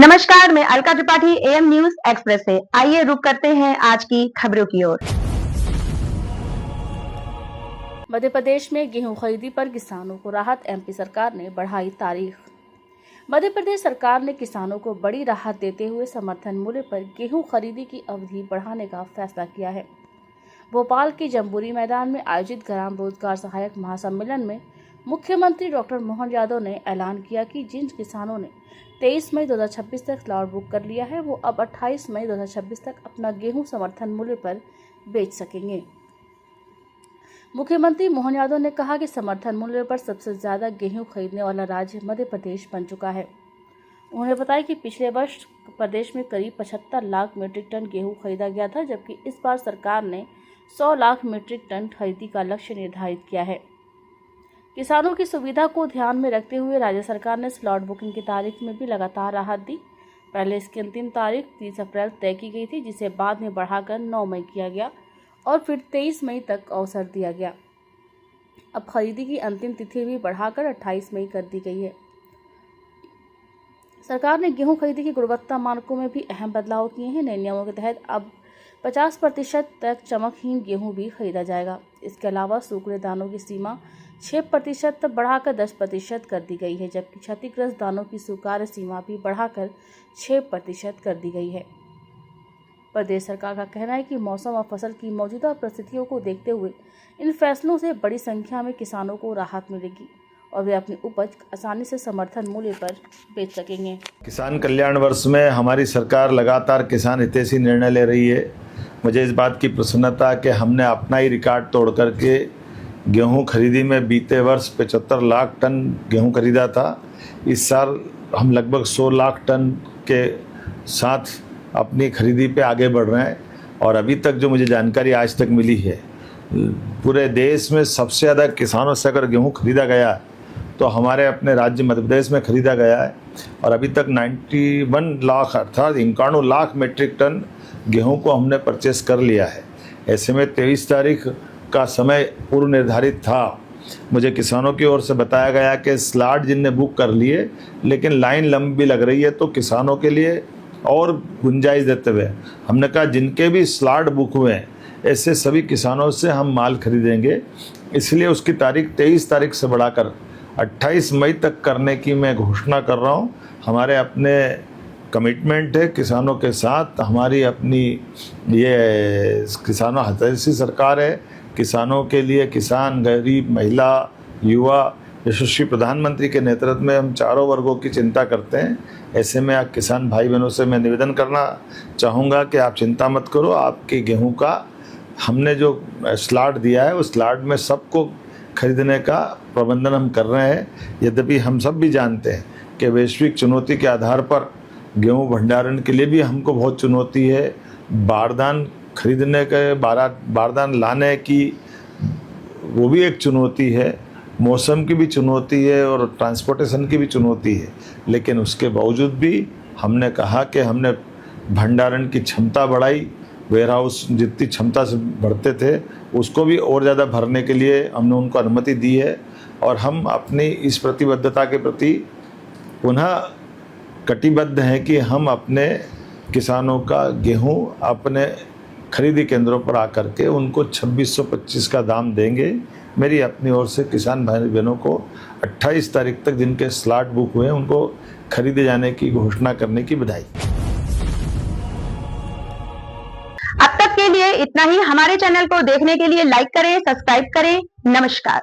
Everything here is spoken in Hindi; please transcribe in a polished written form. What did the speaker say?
नमस्कार, मैं Alka Tripathi am news express से। आइए रुक करते हैं आज की खबरों की ओर। मध्य प्रदेश में गेहूं खरीदी पर किसानों को राहत, एमपी सरकार ने बढ़ाई तारीख। मध्य प्रदेश सरकार ने किसानों को बड़ी राहत देते हुए समर्थन मूल्य पर गेहूं खरीदी की अवधि बढ़ाने का फैसला किया है। भोपाल के जम्बूरी मैदान में आयोजित ग्राम रोजगार सहायक महासम्मेलन में मुख्यमंत्री डॉक्टर मोहन यादव ने ऐलान किया कि जिन किसानों ने 23 मई 2026 तक स्लॉट बुक कर लिया है, वो अब 28 मई 2026 तक अपना गेहूं समर्थन मूल्य पर बेच सकेंगे। मुख्यमंत्री मोहन यादव ने कहा कि समर्थन मूल्य पर सबसे ज्यादा गेहूं खरीदने वाला राज्य मध्य प्रदेश बन चुका है। उन्होंने बताया कि पिछले वर्ष प्रदेश में करीब 75 लाख मीट्रिक टन गेहूं खरीदा गया था, जबकि इस बार सरकार ने 100 लाख मीट्रिक टन खरीदी का लक्ष्य निर्धारित किया है। किसानों की सुविधा को ध्यान में रखते हुए राज्य सरकार ने स्लॉट बुकिंग की तारीख में भी लगातार राहत दी। पहले इसकी अंतिम तारीख 30 अप्रैल तय की गई थी, जिसे बाद में बढ़ाकर 9 मई किया गया और फिर 23 मई तक अवसर दिया गया। अब खरीदी की अंतिम तिथि भी बढ़ाकर 28 मई कर दी गई है। सरकार ने गेहूं खरीदी की गुणवत्ता मानकों में भी अहम बदलाव किए हैं। नए नियमों के तहत अब 50% तक चमकहीन गेहूं भी खरीदा जाएगा। इसके अलावा सूखे दानों की सीमा 6% बढ़ाकर 10% कर दी गई है, जबकि क्षतिग्रस्त दानों की स्वीकार्य सीमा भी बढ़ाकर 6% कर दी गई है। प्रदेश सरकार का कहना है कि मौसम और फसल की मौजूदा परिस्थितियों को देखते हुए इन फैसलों से बड़ी संख्या में किसानों को राहत मिलेगी और वे अपनी उपज आसानी से समर्थन मूल्य पर बेच सकेंगे। किसान कल्याण वर्ष में हमारी सरकार लगातार किसान हितैषी निर्णय ले रही है। मुझे इस बात की प्रसन्नता कि हमने अपना ही रिकॉर्ड तोड़ करके गेहूं खरीदी में बीते वर्ष 75 लाख टन गेहूं खरीदा था। इस साल हम लगभग 100 लाख टन के साथ अपनी खरीदी पे आगे बढ़ रहे हैं और अभी तक जो मुझे जानकारी आज तक मिली है, पूरे देश में सबसे ज़्यादा किसानों से अगर गेहूं खरीदा गया है तो हमारे अपने राज्य मध्य प्रदेश में खरीदा गया है और अभी तक 91 लाख अर्थात 91 लाख मीट्रिक टन गेहूं को हमने परचेस कर लिया है। ऐसे में 23 तारीख का समय पूर्व निर्धारित था। मुझे किसानों की ओर से बताया गया कि स्लॉट जिनने बुक कर लिए, लेकिन लाइन लंबी लग रही है, तो किसानों के लिए और गुंजाइश देते हुए हमने कहा जिनके भी स्लॉट बुक हुए हैं ऐसे सभी किसानों से हम माल खरीदेंगे। इसलिए उसकी तारीख 23 तारीख से बढ़ाकर 28 मई तक करने की मैं घोषणा कर रहा हूँ। हमारे अपने कमिटमेंट है किसानों के साथ, हमारी अपनी ये किसानों हितैषी सरकार है। किसानों के लिए किसान, गरीब, महिला, युवा, यशस्वी प्रधानमंत्री के नेतृत्व में हम चारों वर्गों की चिंता करते हैं। ऐसे में आप किसान भाई बहनों से मैं निवेदन करना चाहूँगा कि आप चिंता मत करो। आपके गेहूं का हमने जो स्लॉट दिया है उस स्लॉट में सबको खरीदने का प्रबंधन हम कर रहे हैं। यद्यपि हम सब भी जानते हैं कि वैश्विक चुनौती के आधार पर गेहूं भंडारण के लिए भी हमको बहुत चुनौती है। बारदान खरीदने के बारदान लाने की वो भी एक चुनौती है, मौसम की भी चुनौती है और ट्रांसपोर्टेशन की भी चुनौती है। लेकिन उसके बावजूद भी हमने कहा कि हमने भंडारण की क्षमता बढ़ाई। वेयर हाउस जितनी क्षमता से भरते थे उसको भी और ज़्यादा भरने के लिए हमने उनको अनुमति दी है और हम अपनी इस प्रतिबद्धता के प्रति पुनः कटिबद्ध हैं कि हम अपने किसानों का गेहूं अपने खरीदी केंद्रों पर आकर के उनको 2625 का दाम देंगे। मेरी अपनी ओर से किसान भाई बहनों को 28 तारीख तक जिनके स्लॉट बुक हुए हैं उनको खरीदे जाने की घोषणा करने की बधाई। अब तक के लिए इतना ही। हमारे चैनल को देखने के लिए लाइक करें, सब्सक्राइब करें। नमस्कार।